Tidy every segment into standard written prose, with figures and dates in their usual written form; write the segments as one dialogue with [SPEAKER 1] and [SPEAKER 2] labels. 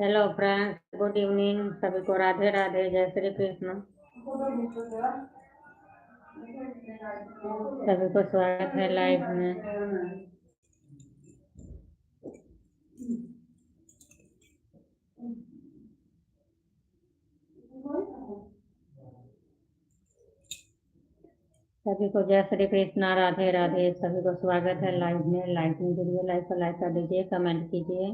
[SPEAKER 1] Hello friends, good evening. सभी को राधे राधे, जय श्री कृष्ण। सभी को स्वागत है लाइव में। सभी को जय श्री कृष्ण, राधे राधे। सभी को स्वागत है लाइव में। लाइव में जुड़िए, लाइव को लाइक कर दीजिए, कमेंट कीजिए।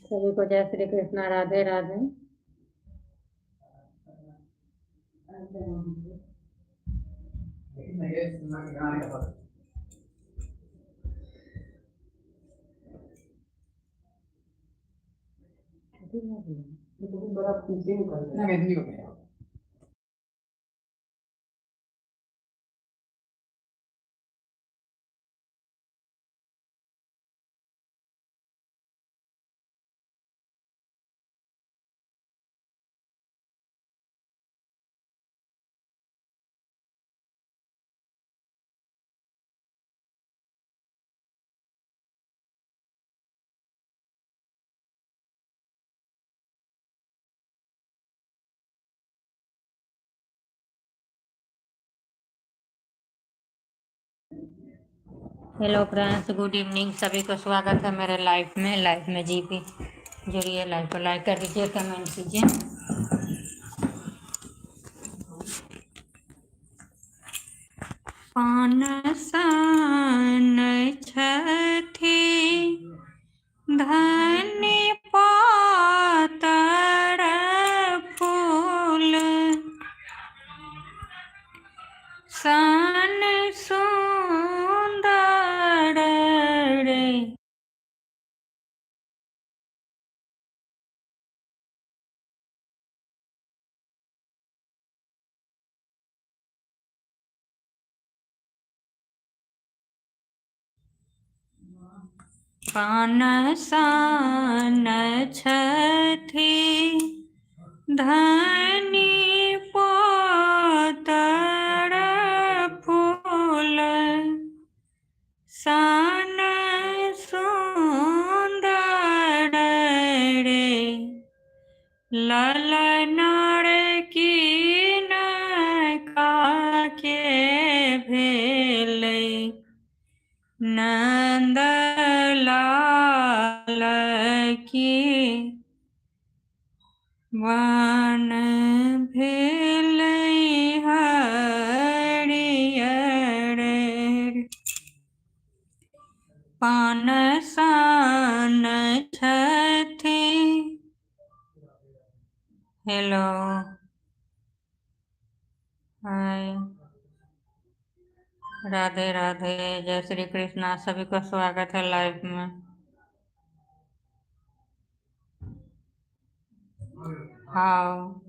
[SPEAKER 1] सभी को जय Shri Krishna, Radhe Radhe. Hello friends, good evening. सभी को स्वागत है मेरे लाइव में। लाइव में जी भी जुड़िए, लाइव को लाइक कर दीजिए, कमेंट कीजिए। पान सन छठी धन्य पातर फूल सन सुंदर रे। पान सन छठी धनी पातर फूल सन सुंदर रे। ललनार कीन काके भेलै नंदलाल की वन भेलै हरियर। पान सन छठी। हेलो, हाय, राधे राधे, जय श्री कृष्णा। सभी को स्वागत है लाइव में। हाँ,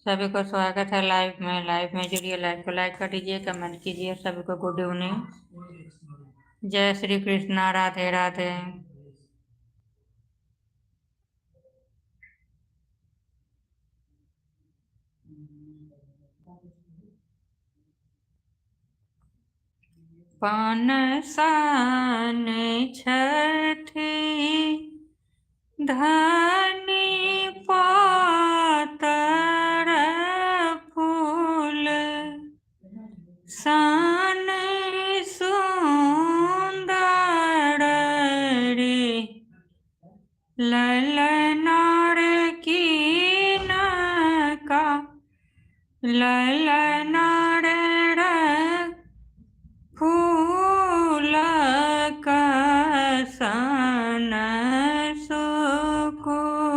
[SPEAKER 1] सभी को स्वागत है लाइव में। लाइव में जुड़िए, लाइव को लाइक कर दीजिए, कमेंट कीजिए। सभी को गुड इवनिंग, जय श्री कृष्णा, राधे राधे। पान सन छठी धनी पातर फूल सन सुंदर रे। ललनार कीन का ललनार फूल सन सुकुमार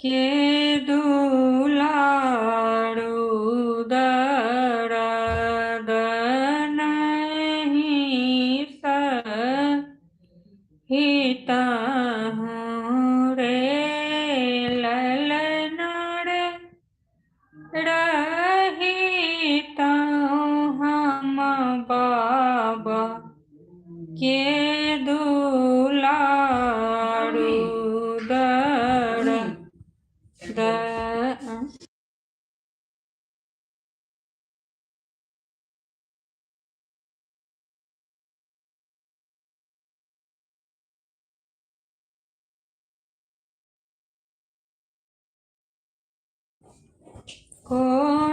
[SPEAKER 1] के दुलारू दर्द नहीं सहिता हूँ रे ललन रे रहिता हम बाबा के दुलारू दर्द को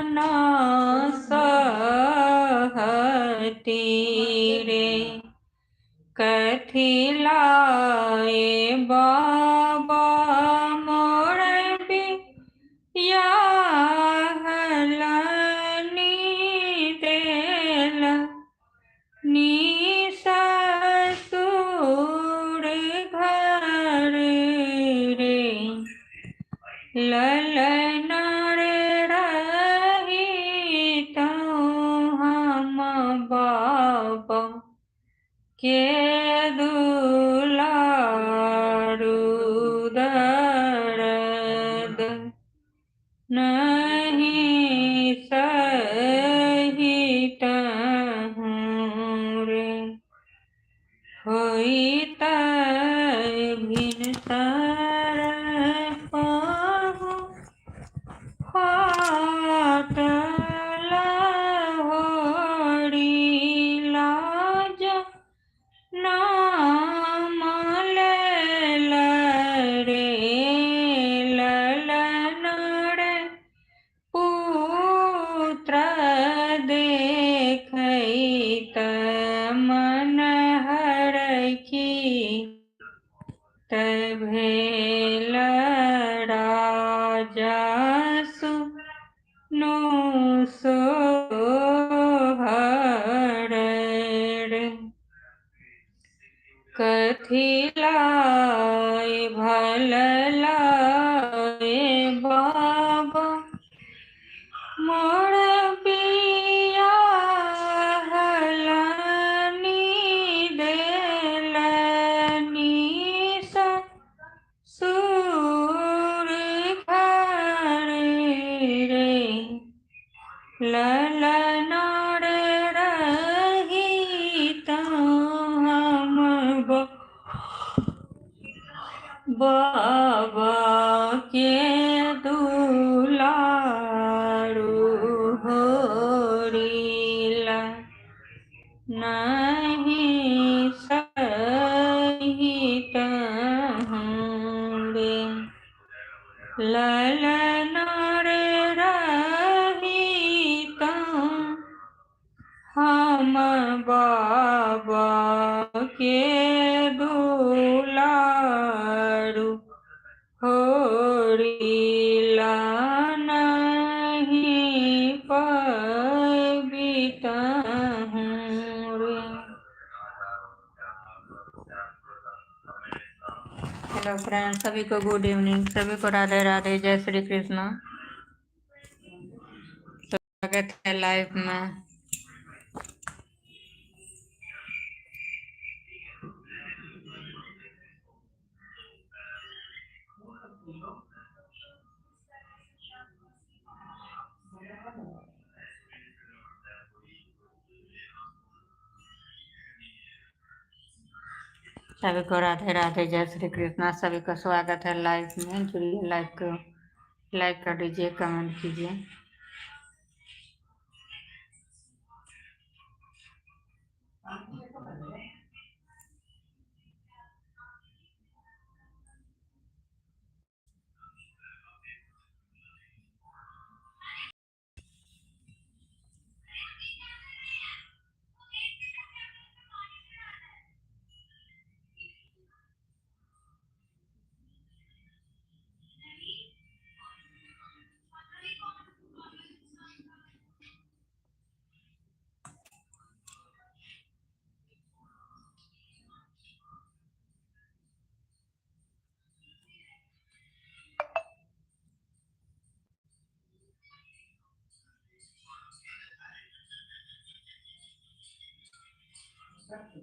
[SPEAKER 1] ना सहती रे कथी लाए बाबा मोर बियाहलनी देल नी ससुर घर रे ललन रे रहिता हम बाबा के दुलारू दर्द नहीं सहिता हूँ रे होइत भिनसर पाहु फाटल होरी लाज नाम लेल रे ललन रे पुत्र देखैत मन हरखी तै भेल राजा सुनु सोहर रे कथी लाए भल लाए बाबा मोर बियाहलनी देलनी ससुर घर रे ललन रे रहिता हम बाबा के दुलारू होरीला नहीं सहिता हूँ रे ललन रे रहिता हम बाबा के दुलारू होरीला नहीं पविता हूँ रे। हेलो फ्रेंड्स, सभी को गुड इवनिंग, सभी को राधे राधे, जय श्री कृष्ण। स्वागत है लाइव में। सभी को राधे राधे, जय श्री कृष्णा। सभी का स्वागत है लाइव में। जुड़िए, लाइव को लाइक कर दीजिए, कमेंट कीजिए। सभी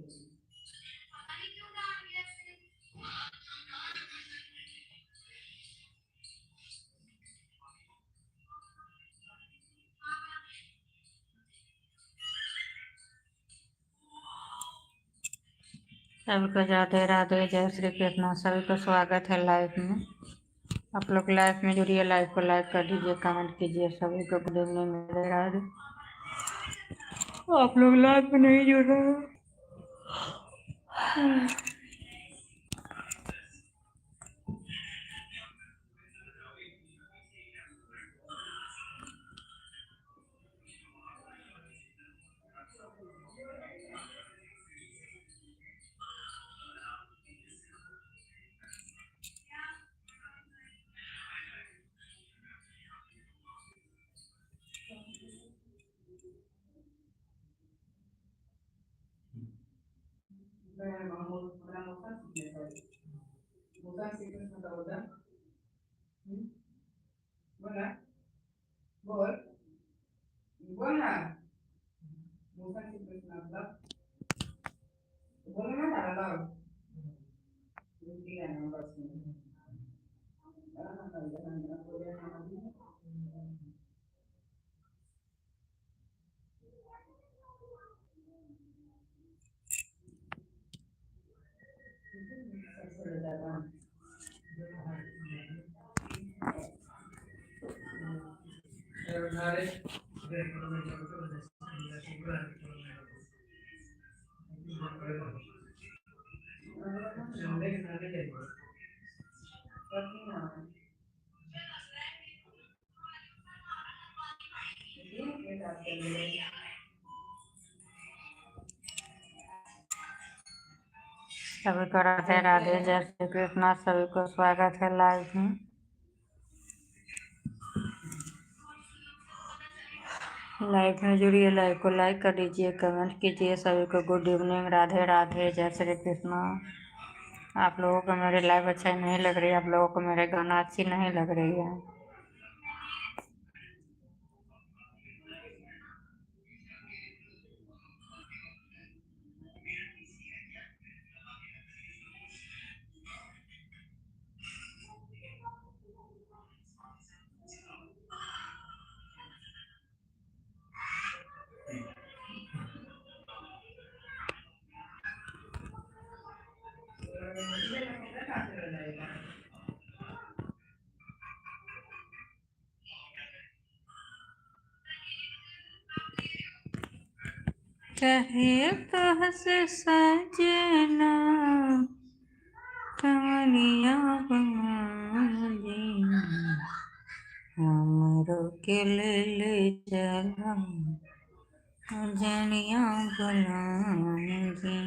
[SPEAKER 1] को राधे राधे, जय श्री कृष्ण। सभी को स्वागत है लाइव में। आप लोग लाइव में जुड़िए, लाइव को लाइक कर दीजिए, कमेंट कीजिए। सभी को गुड इवनिंग, राधे राधे। आप लोग लाइव में नहीं जुड़ रहे हैं। सभी को राधे राधे, जय श्री कृष्ण। सभी को स्वागत है लाइव में। लाइव में जुड़िए, लाइव को लाइक कर दीजिए, कमेंट कीजिए। सभी को गुड इवनिंग, राधे राधे, जय श्री कृष्ण। आप लोगों को मेरी लाइव अच्छा नहीं लग रही है, आप लोगों को मेरे गाना अच्छी नहीं लग रही है। कहे तो हंस सजना कमलिया बाजी, हमरो के ले चला जनिया बुलाजी।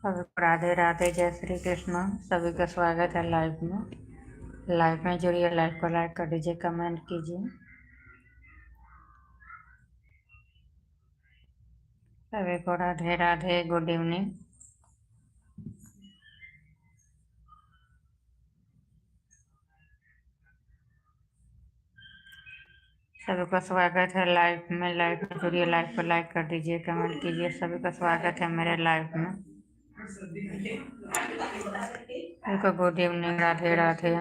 [SPEAKER 1] सभी को राधे राधे, जय श्री कृष्ण। सभी का स्वागत है लाइव में। लाइव में जुड़िए, लाइव को लाइक कर दीजिए, कमेंट कीजिए। सभी को राधे राधे, गुड इवनिंग। सभी का स्वागत है लाइव में। लाइव में जुड़िए, लाइव को लाइक कर दीजिए, कमेंट कीजिए। सभी का स्वागत है मेरे लाइव में। सभी को गुड इवनिंग, राधे राधे।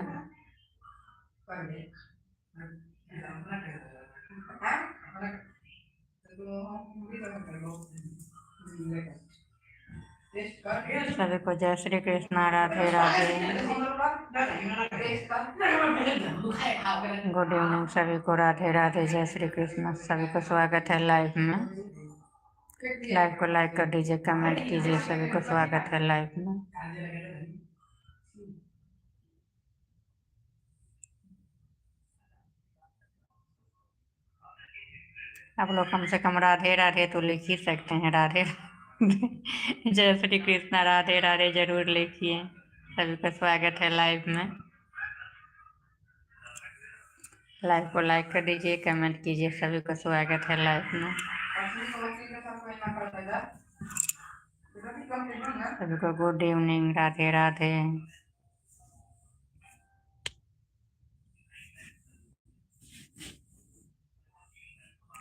[SPEAKER 1] सभी को जय श्री कृष्ण, राधे राधे, गुड इवनिंग। सभी को राधे राधे, जय श्री कृष्ण। सभी को स्वागत है लाइव में। लाइव को लाइक कर दीजिए, कमेंट कीजिए। सभी को स्वागत है लाइव में। आप लोग कम से कम राधे राधे तो लिख ही सकते हैं, राधे जय श्री कृष्णा, राधे राधे जरूर लिखिए। सभी का स्वागत है लाइव में। लाइव को लाइक कर दीजिए, कमेंट कीजिए। सभी का स्वागत है लाइव में। सभी को गुड इवनिंग, राधे राधे।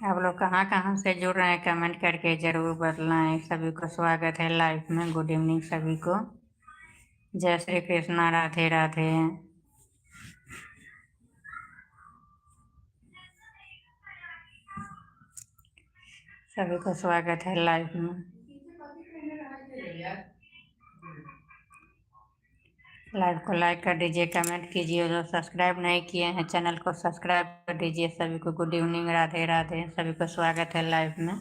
[SPEAKER 1] आप लोग कहाँ कहाँ से जुड़ रहे हैं, कमेंट करके जरूर बताएं। सभी को स्वागत है लाइव में। गुड इवनिंग सभी को। जय श्री कृष्णा, राधे राधे। सभी को स्वागत है लाइव में। लाइव को लाइक कर दीजिए, कमेंट कीजिए। जो सब्सक्राइब नहीं किए हैं चैनल को सब्सक्राइब कर दीजिए। सभी को गुड इवनिंग, राधे राधे। सभी को स्वागत है लाइव में।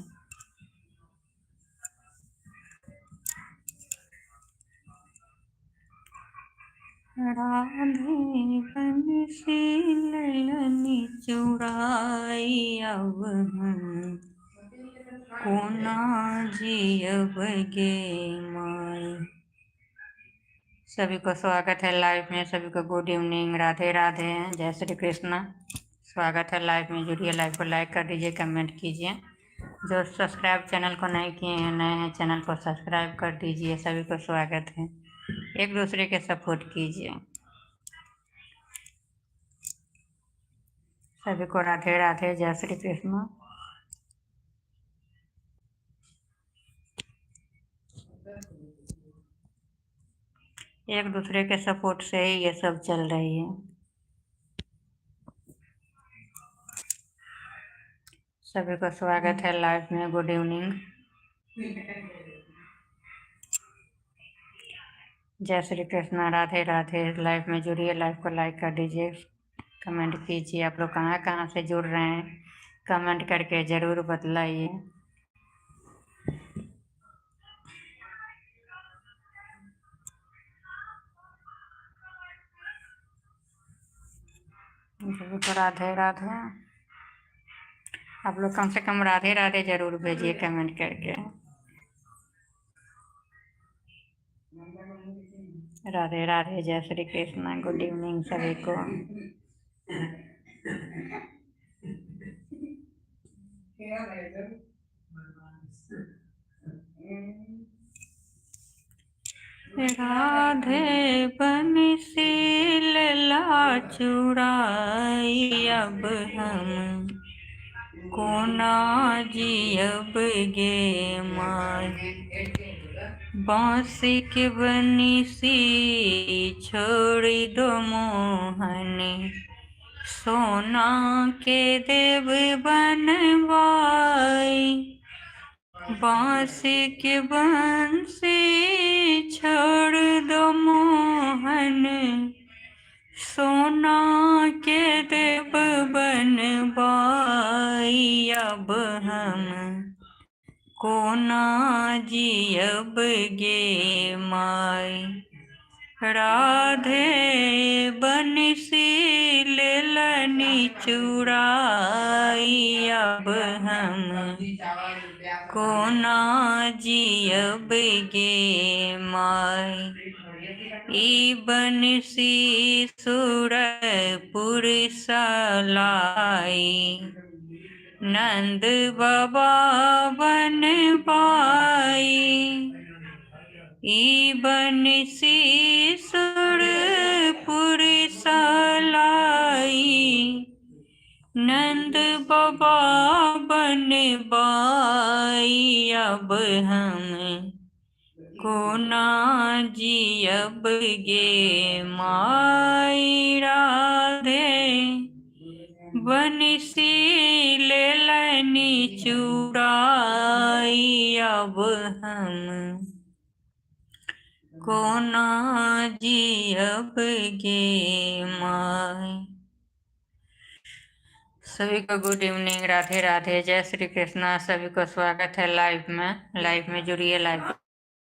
[SPEAKER 1] राधे बंसी ललनी चुराई, अब हम कोना जियब गे माई। सभी को स्वागत है लाइव में। सभी को गुड इवनिंग, राधे राधे, जय श्री कृष्णा। स्वागत है लाइव में। जुड़िए, लाइव को लाइक कर दीजिए, कमेंट कीजिए। जो सब्सक्राइब चैनल को नहीं किए हैं, नए हैं, चैनल को सब्सक्राइब कर दीजिए। सभी को स्वागत है। एक दूसरे के सपोर्ट कीजिए। सभी को राधे राधे, जय श्री कृष्ण। एक दूसरे के सपोर्ट से ही ये सब चल रही है। सभी को स्वागत है लाइव में। गुड इवनिंग, जय श्री कृष्णा, राधे राधे। लाइव में जुड़िए, लाइव को लाइक कर दीजिए, कमेंट कीजिए। आप लोग कहाँ कहाँ से जुड़ रहे हैं, कमेंट करके ज़रूर बतलाइए। सभी को राधे राधे। आप लोग कम से कम राधे राधे जरूर भेजिए, कमेंट करके। राधे राधे, जय श्री कृष्णा। गुड इवनिंग सभी को। राधे बंसी लला चुराई, अब हम कोना जियब गे माई। बांसी के बंसी छोड़ी दो मोहनी, सोना के देव बनवाई। बांसी के बंसी छोड़ दो मोहन, सोना के देव बनवाई। अब हम कोना जियब गे माई। राधे बंसी ललनी चुराई, अब हम कोना जियब गे माई। ई बंसी सुरपुर सलाई, नंद बाबा बनवाई। ई बंसी सुरपुर सलाई, नंद बाबा बनवाई। अब हम कोना जियब गे माई। राधे बंसी ललनी चुराई, अब हम कोना जियब गे माई। सभी को गुड इवनिंग, राधे राधे, जय श्री कृष्णा। सभी को स्वागत है लाइव में। लाइव में जुड़िए, लाइव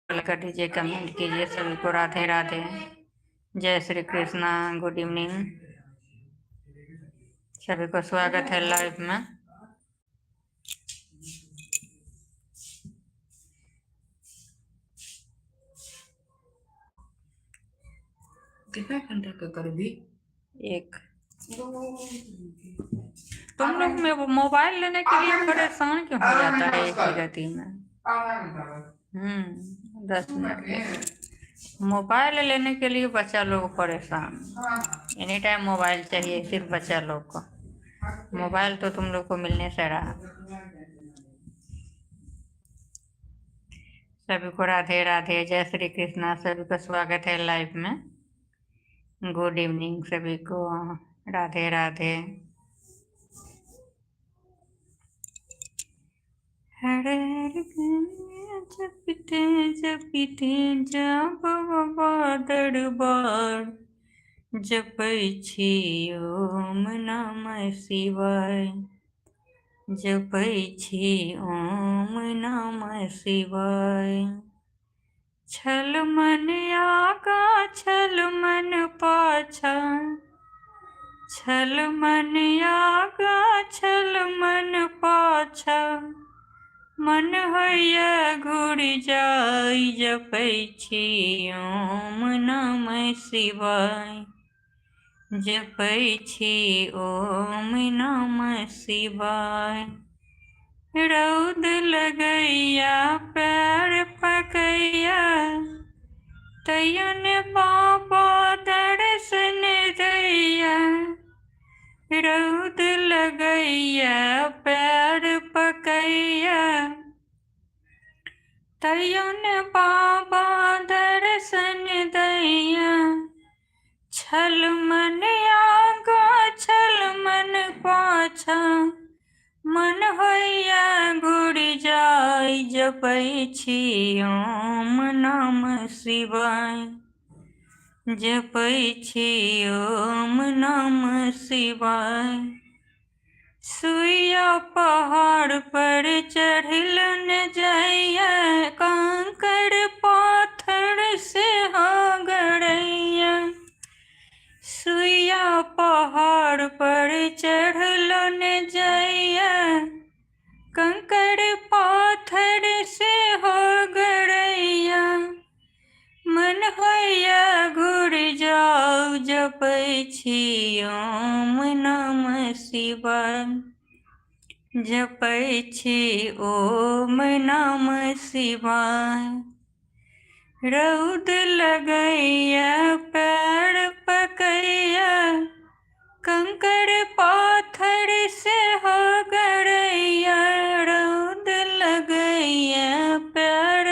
[SPEAKER 1] कर दीजिए, कमेंट कीजिए। सभी को राधे राधे, जय श्री कृष्णा। गुड इवनिंग, सभी को स्वागत है लाइव में।
[SPEAKER 2] कितना घंटा का कर भी?
[SPEAKER 1] एक। तुम लोग में मोबाइल लेने के लिए परेशान क्यों हो जाता है एक ही गति में? 10 मिनट के मोबाइल लेने के लिए बच्चा लोग परेशान। एनी टाइम मोबाइल चाहिए सिर्फ बच्चा लोग को। मोबाइल तो तुम लोग को मिलने से रहा। सभी को राधे राधे, जय श्री कृष्णा। सभी का स्वागत है लाइव में। गुड इवनिंग सभी को, राधे राधे। हरे जपते जपते जप दरबार, जपै छी ओम नमः शिवाय, जपै छी ओम नमः शिवाय। छल मन आगा छल मन पाछा, छल मन आगा छल मन पाछा, मन होइया घुरि जाय, जपै छी ओम नमः शिवाय, जपै छी ओम नमः शिवाय। रौद लगैया पैर पकैया, तैयन बाबा दर्शन दैया। रौद लगैया पैर पकैया, तैयन बाबा दर्शन दैया। छल मन आगा छल मन पाछा, मन होइया घुरि जाय, जपै छी ओम नमः शिवाय, जपै छी ओम नमः शिवाय। सुइया पहाड़ पर चढ़ल न जाइया, कंकड़ पाथर से हो गड़ैया। सुइया पहाड़ पर चढ़ल न जाइया, कंकड़ पाथर से हो गड़ैया। मन होइया घुरि जाऊ, जपै छी ओम नमः शिवाय, जपै छी ओम नमः शिवाय। रौद लगैया पैर पकैया, कंकड़ पाथर से हो गड़ैया। रौद लगैया पैर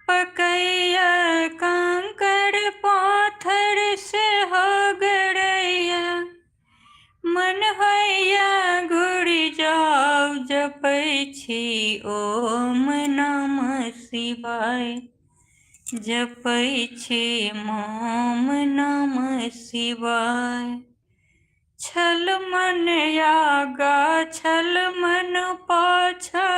[SPEAKER 1] पकैया, कंकड़ पाथर से हो गड़ैया। मन होइया घुरि जाऊ, जपै छी ओम नमः शिवाय, जपै छी ओम नमः शिवाय। छल मन आगा छल मन पाछा,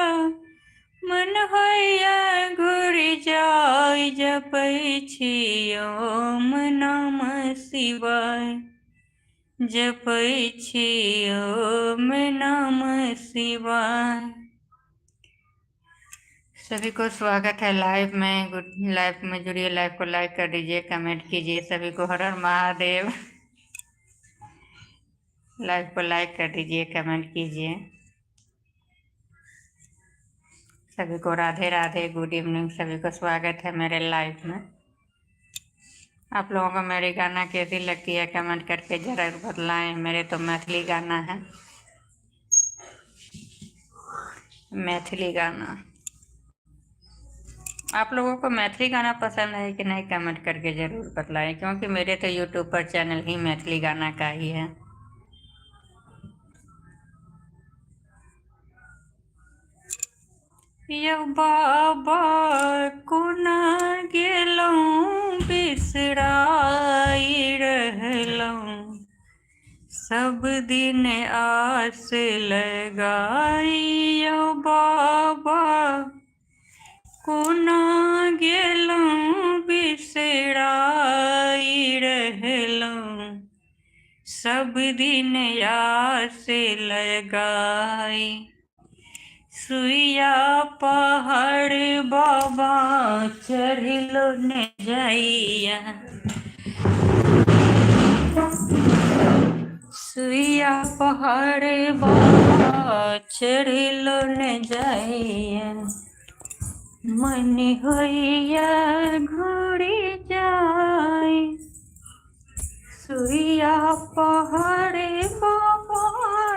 [SPEAKER 1] मन होइया घुरि जाय, जपै छी ओम नमः शिवाय, जपै छी ओम नमः शिवाय। सभी को स्वागत है लाइव में। लाइव में जुड़िए, लाइव को लाइक कर दीजिए, कमेंट कीजिए। सभी को हर हर महादेव। लाइव को लाइक कर दीजिए, कमेंट कीजिए। सभी को राधे राधे, गुड इवनिंग। सभी को स्वागत है मेरे लाइव में। आप लोगों को मेरी गाना कैसी लगती है कमेंट करके जरूर बतलाएं। मेरे तो मैथिली गाना है, मैथिली गाना। आप लोगों को मैथिली गाना पसंद है कि नहीं कमेंट करके ज़रूर बतलाएं, क्योंकि मेरे तो यूट्यूब पर चैनल ही मैथिली गाना का ही है। यौ बाबा कोना गेलहुँ, बिसराई रहलहुँ, सब दिन आस लगाई। यौ बाबा कोना गेलहुँ, बिसराई रहलहुँ, सब दिन आस लगाई। सुइया पहाड़ बाबा चढ़लो न जाइया, सुइया पहाड़े बाबा चढ़िल ने जाइए मन होइया घोड़ी जाए सुइया पहाड़े बाबा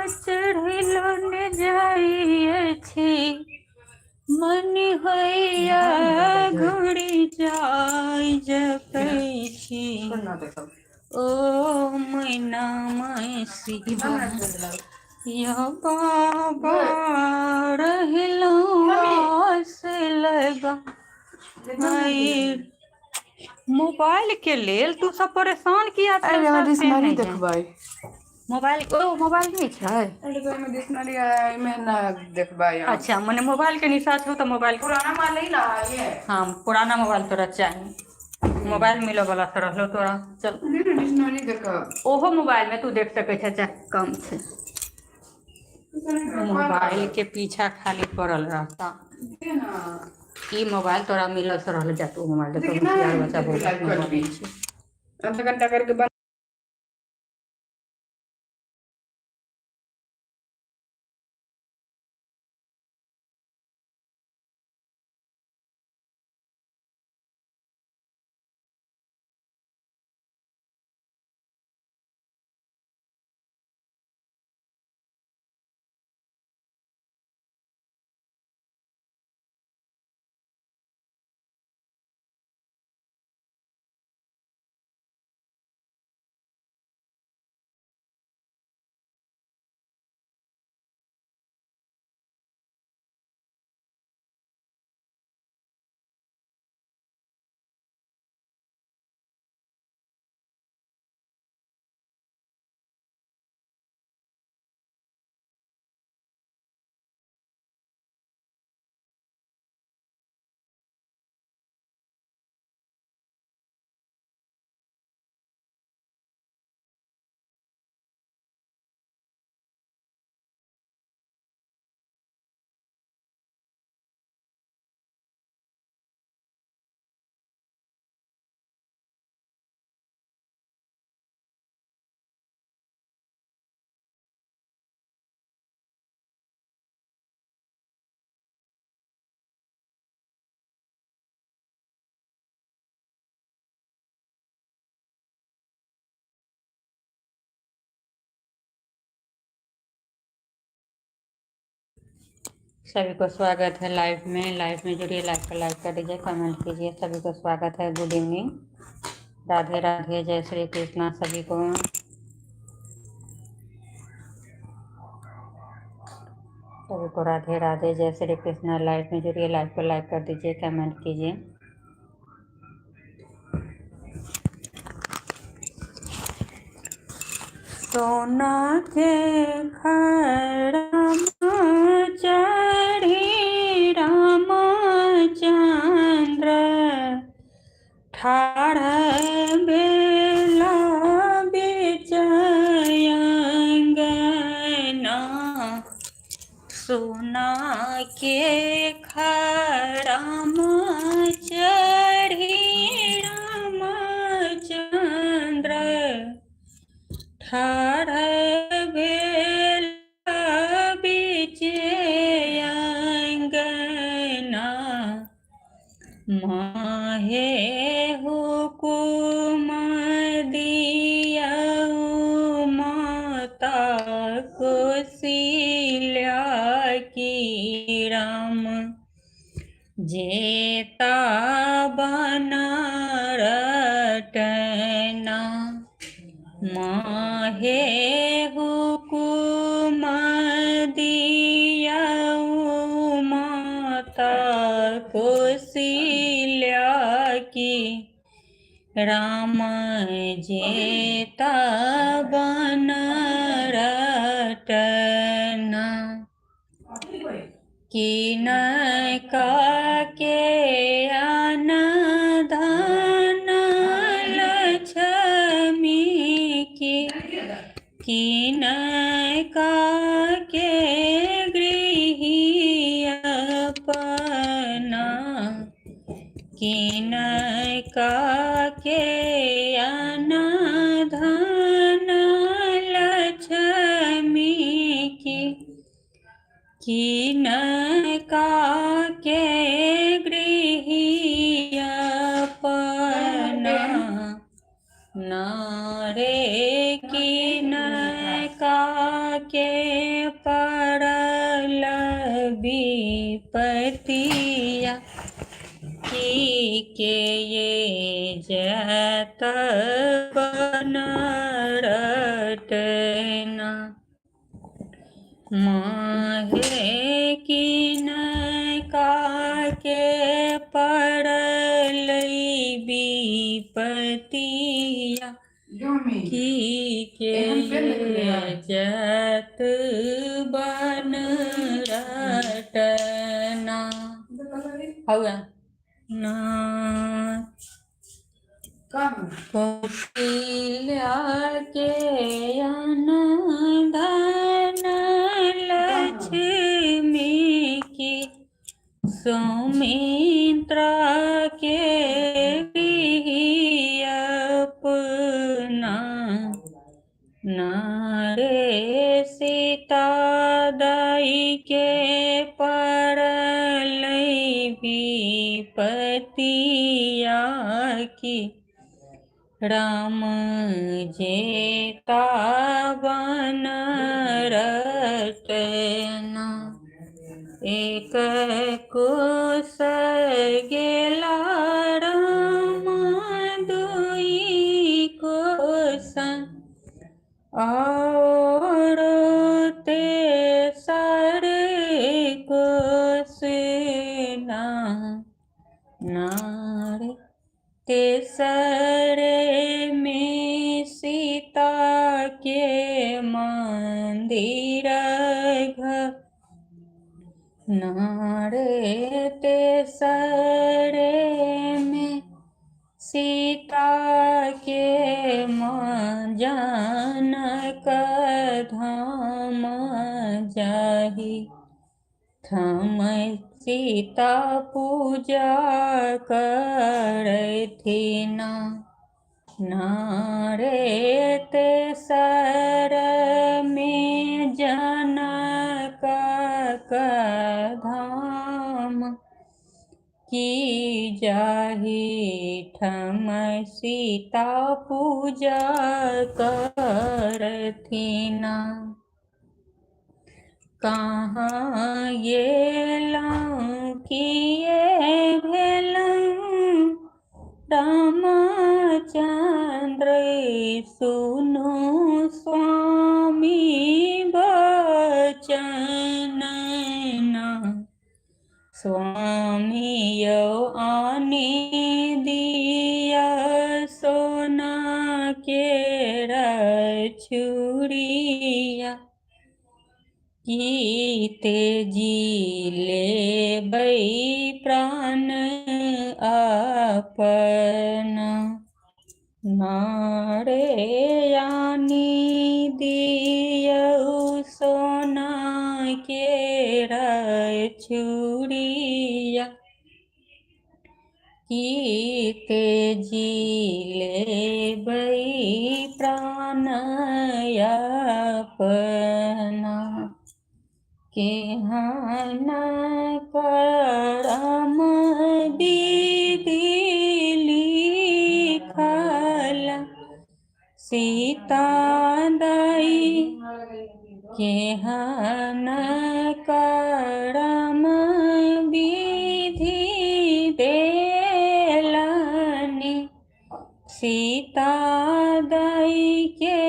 [SPEAKER 1] चढ़िल ने जाइए मन होइया घोड़ी जाए जपै छी ओ मैना मैसिया या बाबा रहलौं से लगा मोबाइल के लेल तू सब परेशान किया छै?
[SPEAKER 2] अरे हम डिक्शनरी देखबै।
[SPEAKER 1] मोबाइल नहीं छै।
[SPEAKER 2] अरे में डिक्शनरी में ना देखबै।
[SPEAKER 1] अच्छा मने मोबाइल के निशा छौ तो मोबाइल
[SPEAKER 2] पुराना माल नहीं ना है।
[SPEAKER 1] हाँ पुराना मोबाइल तोरा चाहिए। मोबाइल मिलो वाला तो रहलो तोरा। चल
[SPEAKER 2] डिक्शनरी देख
[SPEAKER 1] ओहो मोबाइल में तू देख सकै छै चाहे कम छै। मोबाइल के पीछा खाली पड़ल रहता। ई मोबाइल तोरा मिलल से रहल जा तू मोबाइल देख बच्चा बहुत
[SPEAKER 2] आधा घंटा करके
[SPEAKER 1] सभी को स्वागत है लाइव में जुड़िए, लाइव पर लाइक कर दीजिए, कमेंट कीजिए। सभी को स्वागत है, गुड इवनिंग, राधे राधे, जय श्री कृष्णा सभी को। सभी को राधे राधे, जय श्री कृष्णा। लाइव में जुड़िए, लाइव पर लाइक कर दीजिए, कमेंट कीजिए। सोना के खड़म चढ़ी रामचंद्र ठाढ़ बेला बेचयंगना सोना के खड़म चढ़ी रामचंद्र ठाढ़ बेला बेचयंगना माहे हुकुम दियौ माता कौशल्या की राम जेता बना रटना माहे हुकुम दियौ माता कौशल्या की राम जेता बना रटना किन के अन धन लक्ष्मी की किन के गृहपना किन के अन धन लक्ष्मी कीन के गृहियपना नारे कीन के पड़ल विपतिया की के ये जत बनरटना माहे कीन के पड़ल विपतिया
[SPEAKER 2] Yomi.
[SPEAKER 1] की के जत बनरटना हुआ ना
[SPEAKER 2] Come.
[SPEAKER 1] कौशल्या के अनधन लक्ष्मी की सौमित्र के अपना नारे सीता दाई के पड़ल विपतिया की राम जेता बनरटना एक कुश गेला राम दुई कुश और तेसर कुश नारे तेसरे में सीता के मंदिर घर नारे तेसरे में सीता के जनक धाम जाहि थम सीता पूजा करथिन नारे तेसर में जनक धाम की जाहि ठम सीता पूजा करथिन कहाँ गेलहुँ किए भेलहुँ रामचंद्र सुनु स्वामी बचन स्वामी यौ आनी दिया सोना के रछुरिया की तेजी लेबै प्राण अपना नारे यानी दियौ सोना के रछुरिया की तेजी लेबै प्राण अपना केहन करम विधि लिखल सीता दाई केहन करम विधि देलनि सीता दाई के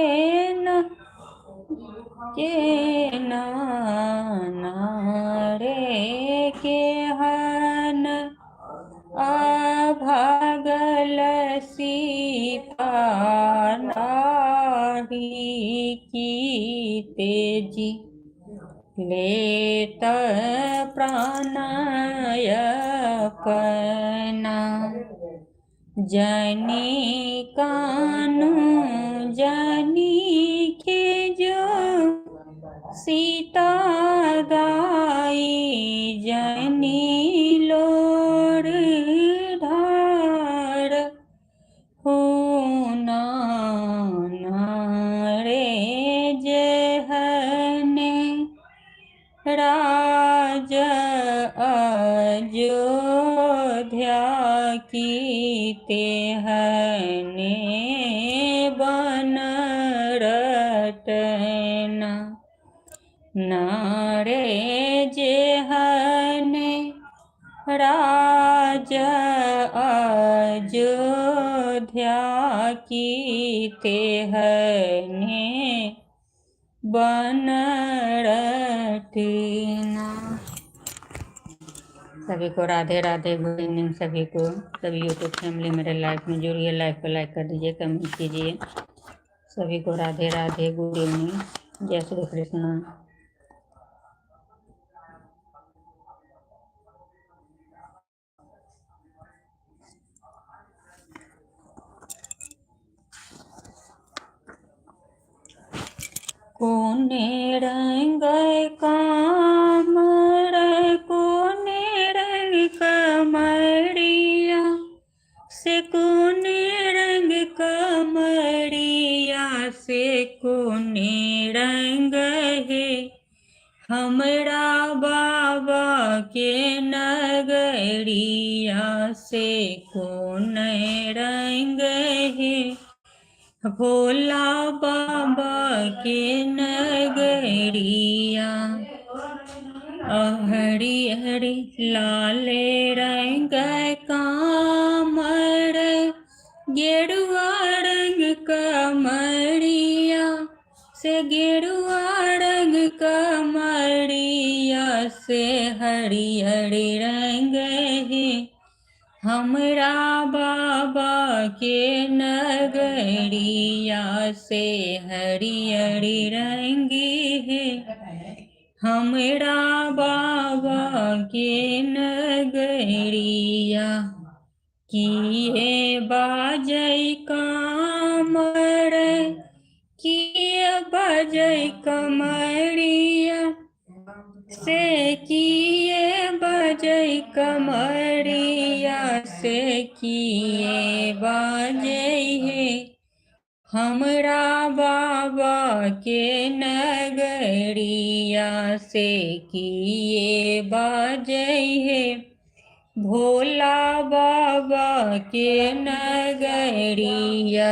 [SPEAKER 1] नारे केहन अभागल सीता नारी की तेजी लेत प्राणयपना जनी कानू जनी के जो सीता दाई जनी लोर ढार होना नारे जहने रा की तेहने बन रटना नारे जेहने राज अयोध्या की तेहने बन रटना। सभी को राधे राधे, गुड इवनिंग सभी को। सभी यूट्यूब फैमिली मेरे लाइफ में जुड़िए, लाइक को लाइक कर दीजिए, कमेंट कीजिए। सभी को राधे राधे, गुड इवनिंग, जय श्री कृष्ण। कोने रंग कामर, कोने रंग कमरिया से, कोने रंग कमरिया से, कोने रंग है हमरा बाबा के नगरिया से, कोने रंग है भोला बाबा के नगरिया। हरी हरी लाले रंग कामर, गेरुआ रंग कमरिया से, गेरुआ रंग कमरिया से, हरी हरी रंग है हमरा बाबा के नगरिया से, हरी हरी रंगी है हमरा बाबा के नगरिया। किए बाजै कामर, किए बाजै कमरिया से, किए बाजै कमरिया से, किए बाजै है हमरा बाबा के नगरिया से, किए बाजै है भोला बाबा के नगरिया।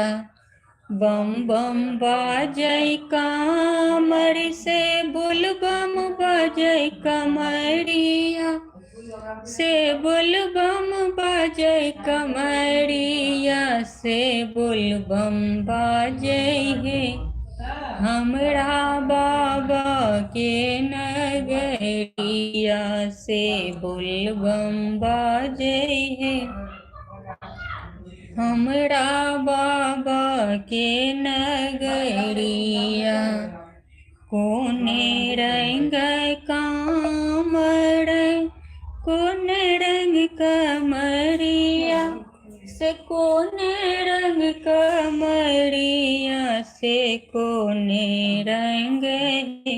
[SPEAKER 1] बम बम बाजै कामर से, बुल बम बाजै कमरिया से, बुल बम बाजै कमरिया से, बुल बम बाजै है हमरा बाबा के नगरिया से, बुल बम बाजै है हमरा बाबा के नगरिया। कोने रंग कामर, कोने रंग कमरिया से, कोने रंग कमरिया से, कोने रंग है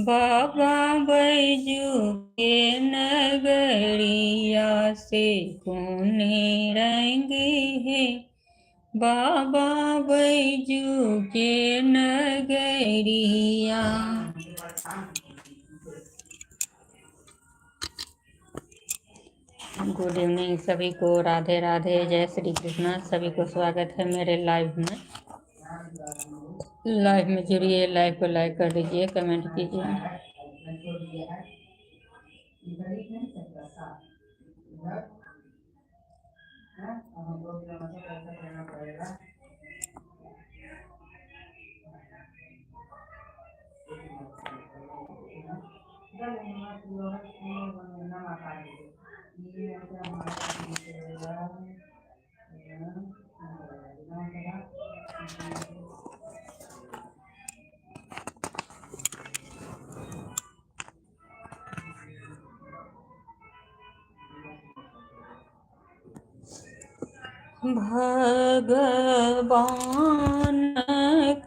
[SPEAKER 1] बाबा बैजू के नगरिया से, कोने रंग है बाबा बैजू के नगरिया। गुड इवनिंग सभी को, राधे राधे, जय श्री कृष्ण। सभी को स्वागत है मेरे लाइव में। लाइव में जुड़िए, लाइव को लाइक कर दीजिए, कमेंट कीजिए। भगवान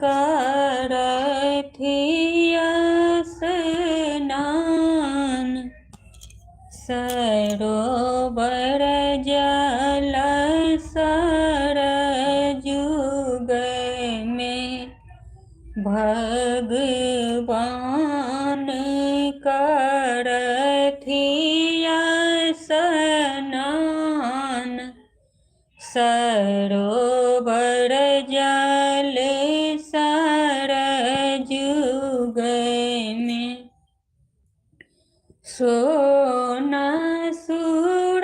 [SPEAKER 1] करथिया स्नान, सरोवर जल सरजुग में, भगवान करथिया स्नान। सोन सुराही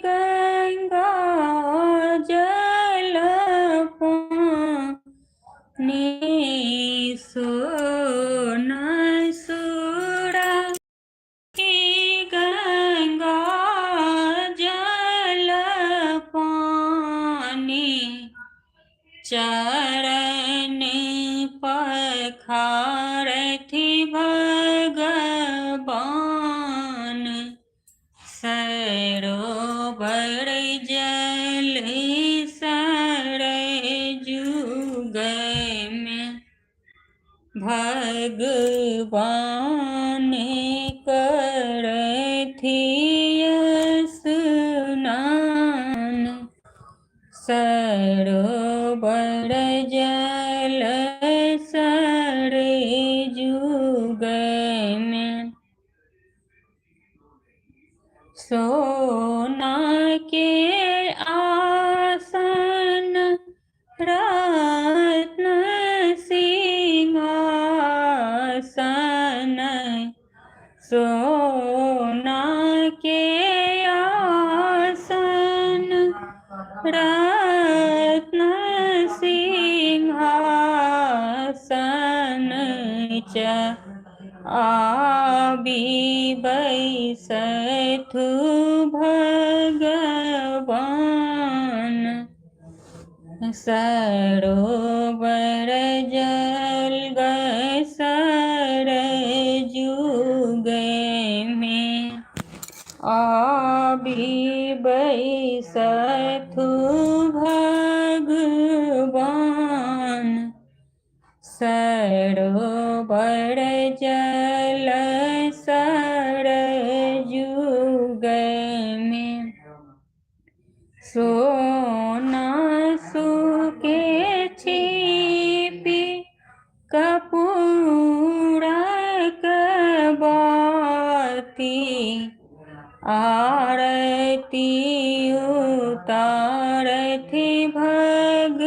[SPEAKER 1] गंगा जल पानी सोन सुराही गंगा जल पानी चरण पखारथि भगवान सरोवर जल सरजुग में भगवान करथि स्नान सरोवर जल सरजुग में सोना के आसन रत्न सिंहासन सोना के आसन रत्न सिंहासन आबि बैसथु भगवान सरोवर जल सरजुग में आबि बैसथु भगवान सरोवर जल सरजुग में सोना सुके छिपी कपूरक बाती आरती उतारथि भगवान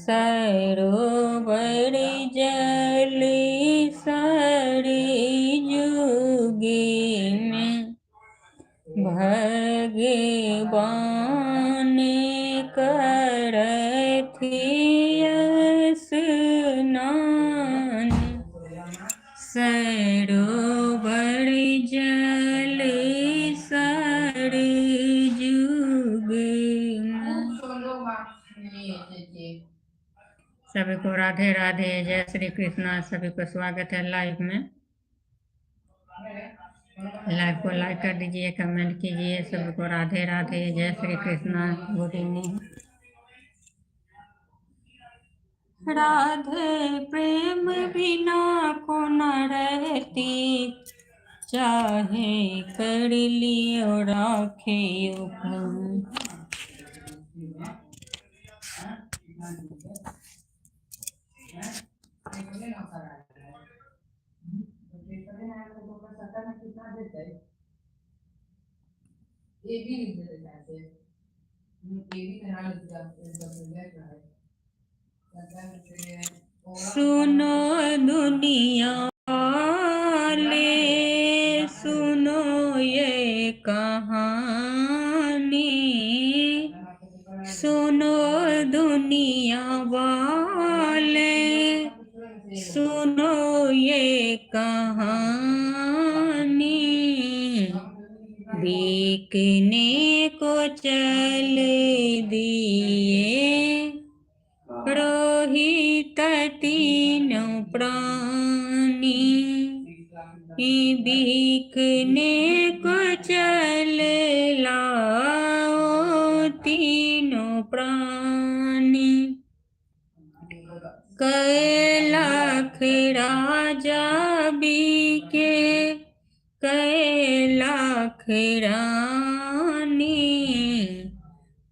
[SPEAKER 1] सरोवर जल सरजुग में भगवान करथि स्नान सरोवर जल सरजुग में। सभी को राधे राधे, जय श्री कृष्णा। सभी को स्वागत है लाइव में। लाइव को लाइक कर दीजिए, कमेंट कीजिए। सभी को राधे राधे, जय श्री कृष्णा, गुड इवनिंग। राधे प्रेम बिना को न रहती, चाहे कर लियो राखे सुनो दुनिया वाले, सुनो ये कहानी, सुनो दुनिया वाले, सुनो ये कहानी। बिकने को चल दिए रोहित तीनों प्राणी, बिकने को चल लाओ तीनों प्राणी। कैलाख राजा बिके, कैलाख रानी,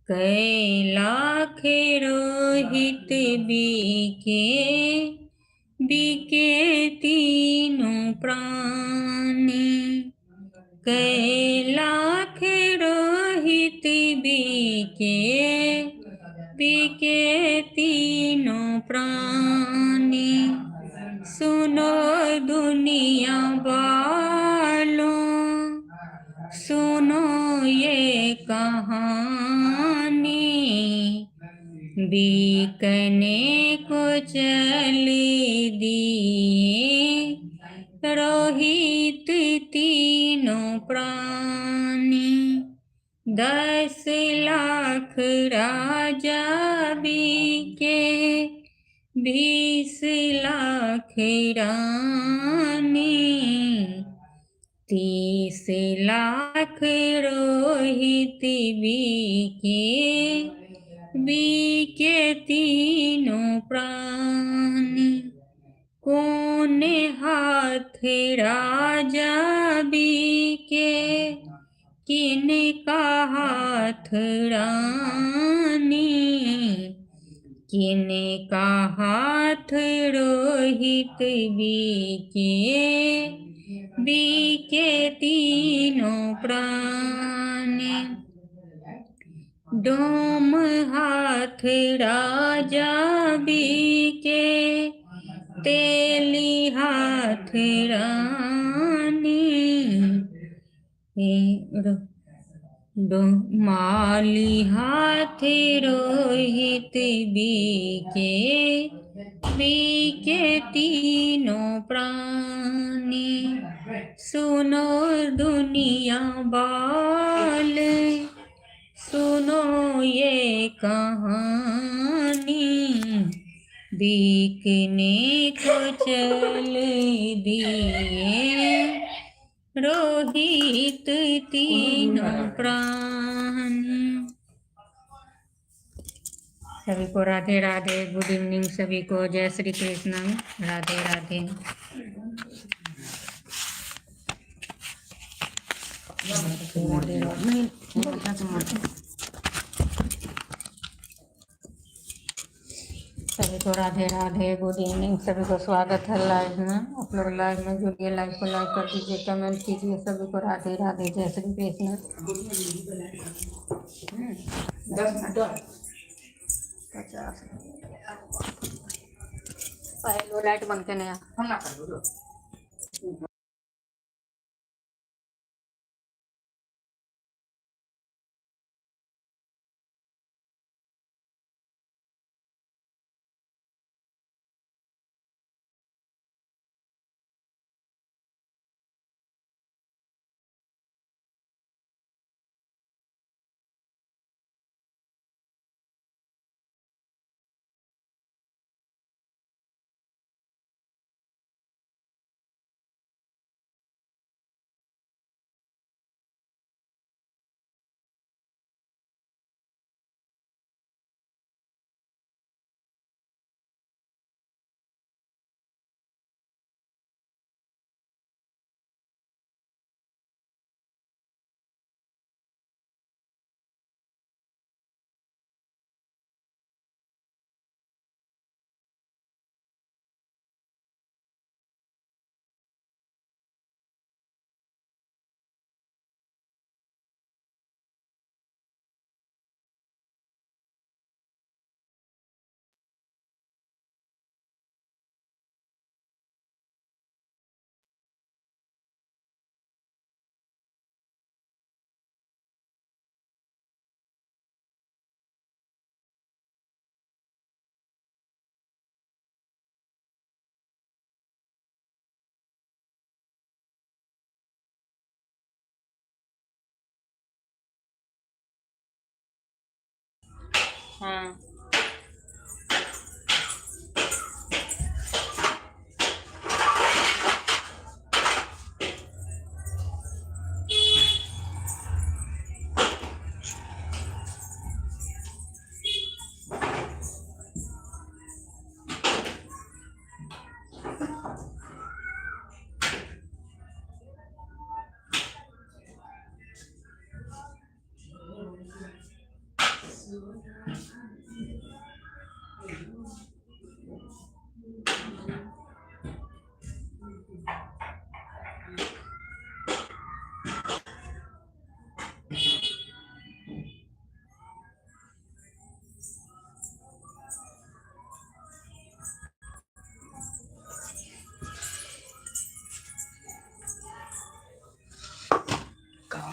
[SPEAKER 1] कैलाख रोहित बिके, बिके तीनों प्राणी। कैलाख रोहित बिके, बिके तीनों प्राणी। सुन बीकने को चल दिए रोहित तीनों प्राणी। 10 लाख राजा बीके 20 लाख रानी। 30 लाख रोहित बीके बीके तीनों प्राणी। कौन हाथ राजा बीके किन का हाथ रानी। किन का हाथ रोहित बीके बीके तीनों प्राणी। डोम हाथ राजा बीके तेली हाथ रानी। माली हाथ रोहित बीके बीके तीनों प्राणी। सुनो दुनिया बाल सुनो ये कहानी। बीकने को चल दिए रोहित तीनों प्राणी। सभी को राधे राधे। गुड इवनिंग सभी को। जय श्री कृष्ण। राधे राधे। सभी को राधे राधे। गुड इवनिंग सभी को। स्वागत है लाइव में। आप लोग लाइव में जुड़िए। लाइव को लाइक कर दीजिए, कमेंट कीजिए। सभी को राधे राधे। जय श्री कृष्ण।
[SPEAKER 2] 10 मिनट
[SPEAKER 1] 50 पहले लाइट बंद करने
[SPEAKER 2] हम ना कर दो।
[SPEAKER 1] हाँ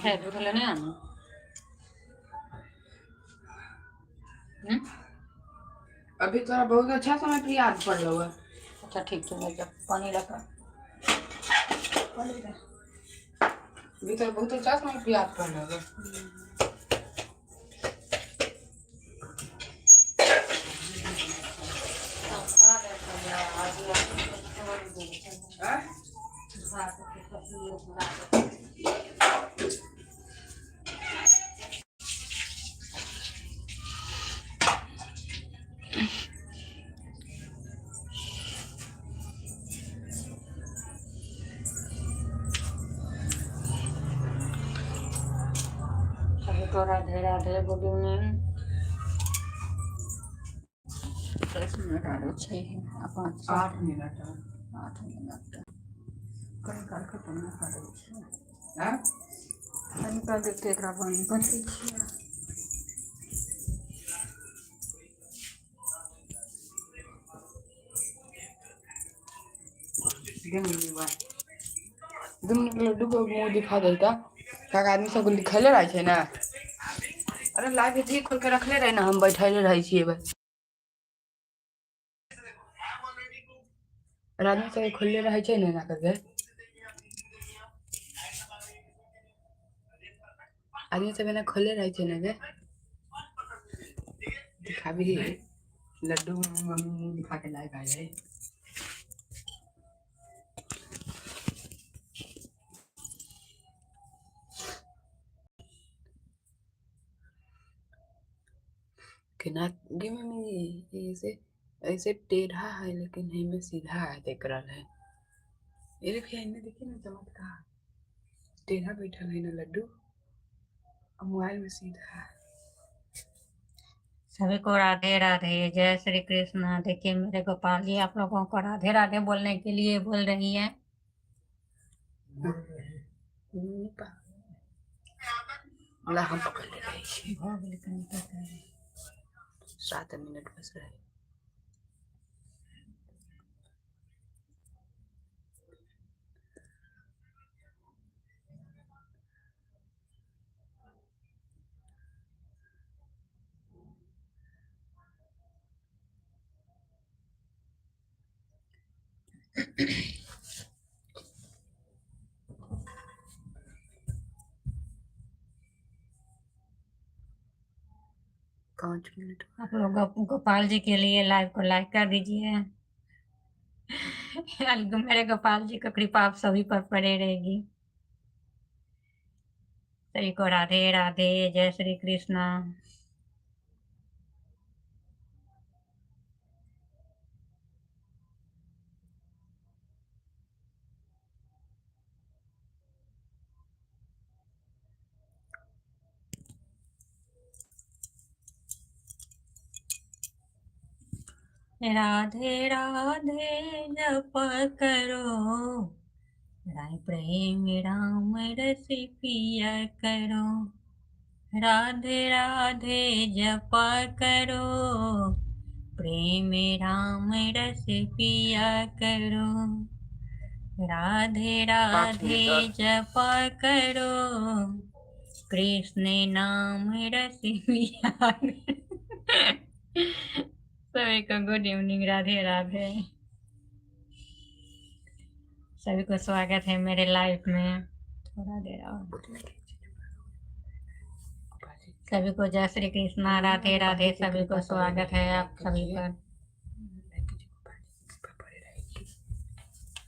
[SPEAKER 1] है दूध लेने आना।
[SPEAKER 2] अभी तोरा बहुत अच्छा समय पे याद पड़ लो है।
[SPEAKER 1] अच्छा ठीक है, मैं जब पानी रखा
[SPEAKER 2] अभी तोरा बहुत अच्छा समय पे याद पड़ लो है।
[SPEAKER 1] सभी को Radhe Radhe, good evening. 10 minute आगे 6 5
[SPEAKER 2] 8 मिनट
[SPEAKER 1] 8 मिनट कहीं काल खत्म ना करे छै,
[SPEAKER 2] है।
[SPEAKER 1] कहीं काल देखते एकरा बंद कर दै छियै।
[SPEAKER 2] दू मिनट लड्डू को मुंह दिखा देता काका आदमी सबको दिखले रहे छे ना। अरे लाइव इतनी खोल के रखले रहे ना, हम बैठले रहे छिए बस। आदमी सब खोलले रहे छे ना करके, आदमी सब ना खोले रहे छे ना गे दिखा भी लड्डू मुंह दिखा के लाइव आ जाए। केना गे मम्मी ऐसे ऐसे टेढ़ा है लेकिन है में सीधा है देख रहा है। ये देखिए इन्हें देखिए ना चमत्कार, टेढ़ा बैठा है ना लड्डू और मोबाइल में सीधा है।
[SPEAKER 1] सभी को राधे राधे, जय श्री कृष्ण। देखिए मेरे गोपाल जी आप लोगों को राधे राधे बोलने के लिए बोल रही है।
[SPEAKER 2] ला हम पकड़ ले रहे छी। 7 मिनट बस रहे। पाँच मिनट
[SPEAKER 1] आप लोग गोपाल जी के लिए लाइव को लाइक कर दीजिए। मेरे गोपाल जी का कृपा आप सभी पर पड़े रहेगी। सभी को राधे राधे, जय श्री कृष्ण। राधे राधे जप करो, राय प्रेम राम रस पिया करो। राधे राधे जप करो, प्रेम राम रस पिया करो। राधे राधे जप करो, कृष्ण नाम रस पिया करो। सभी को गुड इवनिंग, राधे राधे। सभी को स्वागत है मेरे लाइफ में। थोड़ा देर और सभी को जय श्री कृष्णा, राधे राधे। सभी को स्वागत है आप सभी पर।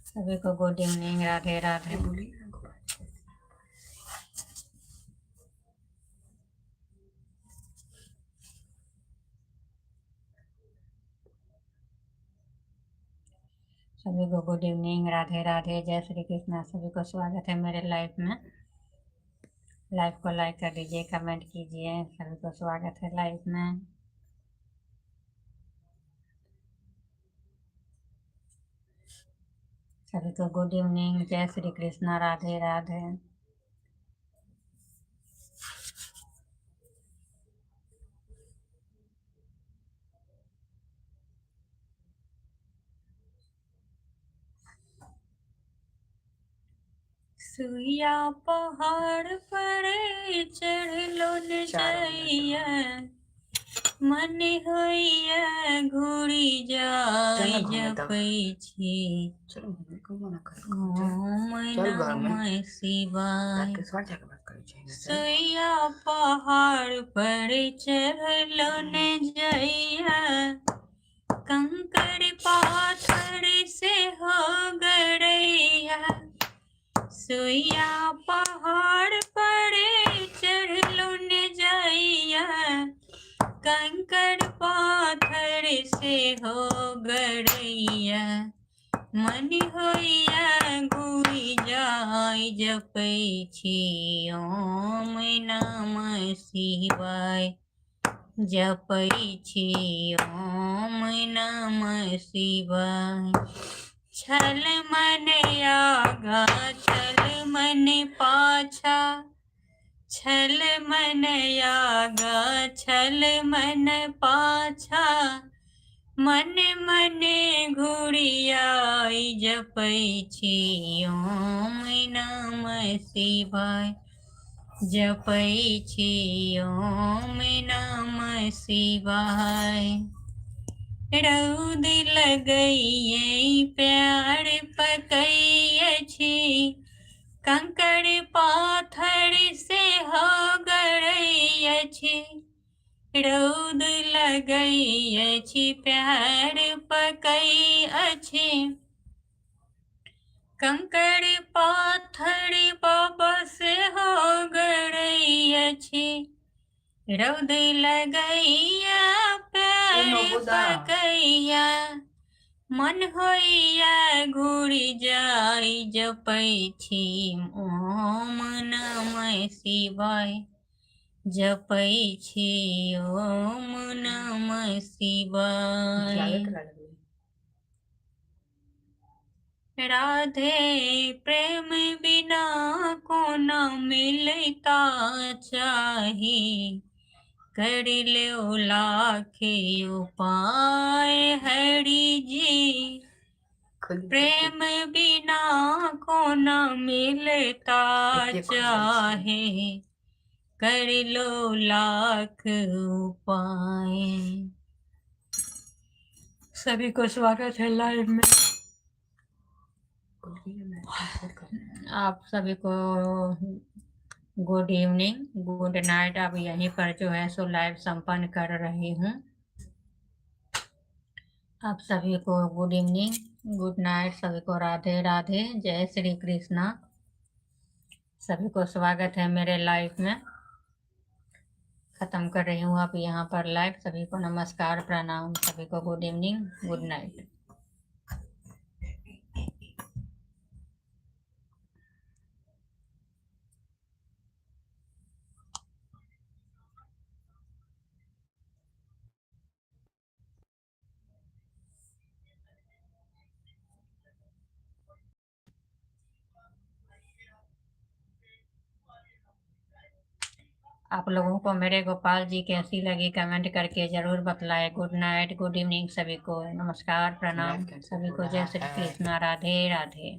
[SPEAKER 1] सभी को गुड इवनिंग, राधे राधे। सभी को गुड इवनिंग, राधे राधे, जय श्री कृष्णा। सभी को स्वागत है मेरे लाइफ में। लाइव को लाइक कर दीजिए, कमेंट कीजिए। सभी को स्वागत है लाइव में। सभी को गुड इवनिंग, जय श्री कृष्णा, राधे राधे। सुइया पहाड़ पर चढ़ लो न जइया, मन होइया घुरी जाय
[SPEAKER 2] चलो घूमे तब।
[SPEAKER 1] जपै छी
[SPEAKER 2] चलो घूमे क्यों मना कर
[SPEAKER 1] ओम
[SPEAKER 2] चल घर में
[SPEAKER 1] नमः शिवाय।
[SPEAKER 2] राकेशवा जाके बात करे चाहिए चल।
[SPEAKER 1] सुइया पहाड़ पर चढ़लो न जइया कंकड़ पाथर से हो गड़ैया। सुइया पहाड़ पर चढ़लो न जइया कंकड़ पाथर से हो गड़ैया। मन होइया घुरी जाय जपै छी ओम नमः शिवाय। जपै छी ओम नमः शिवाय। छल मन आगा छल मन पाछा छल मन आगा छल मन पाछा मन मन घुरियाई जपै छी ओम नमः शिवाय। जपै छी ओम नमः शिवाय। रौद लगैयै प्यार पकैयै छी कंकड़ पाथर से हो गड़ैयै छी। रौद लगैयै छी प्यार पकै अछि कंकड़ पाथर बाबा से हो गड़ैयै छी। रौद लगैया प्यार पकैया मन होइया घुरी जाय जपै छी ओम नमः शिवाय। जपै छी ओम नमः शिवाय। राधे प्रेम बिना कोना मिलता चाही कर लो लाख उपाय हरि जी। प्रेम बिना कोना मिलता चाहे कर लो लाख उपाय। सभी को स्वागत है लाइव में। आप सभी को गुड इवनिंग गुड नाइट। अब यहीं पर जो है सो लाइव संपन्न कर रही हूँ। आप सभी को गुड इवनिंग गुड नाइट। सभी को राधे राधे जय श्री कृष्णा। सभी को स्वागत है मेरे लाइव में। ख़त्म कर रही हूँ अब यहाँ पर लाइव। सभी को नमस्कार प्रणाम। सभी को गुड इवनिंग गुड नाइट। आप लोगों को मेरे गोपाल जी कैसी लगी कमेंट करके ज़रूर बतलाए। गुड नाइट गुड इवनिंग सभी को नमस्कार प्रणाम। सभी को जय श्री कृष्णा राधे राधे।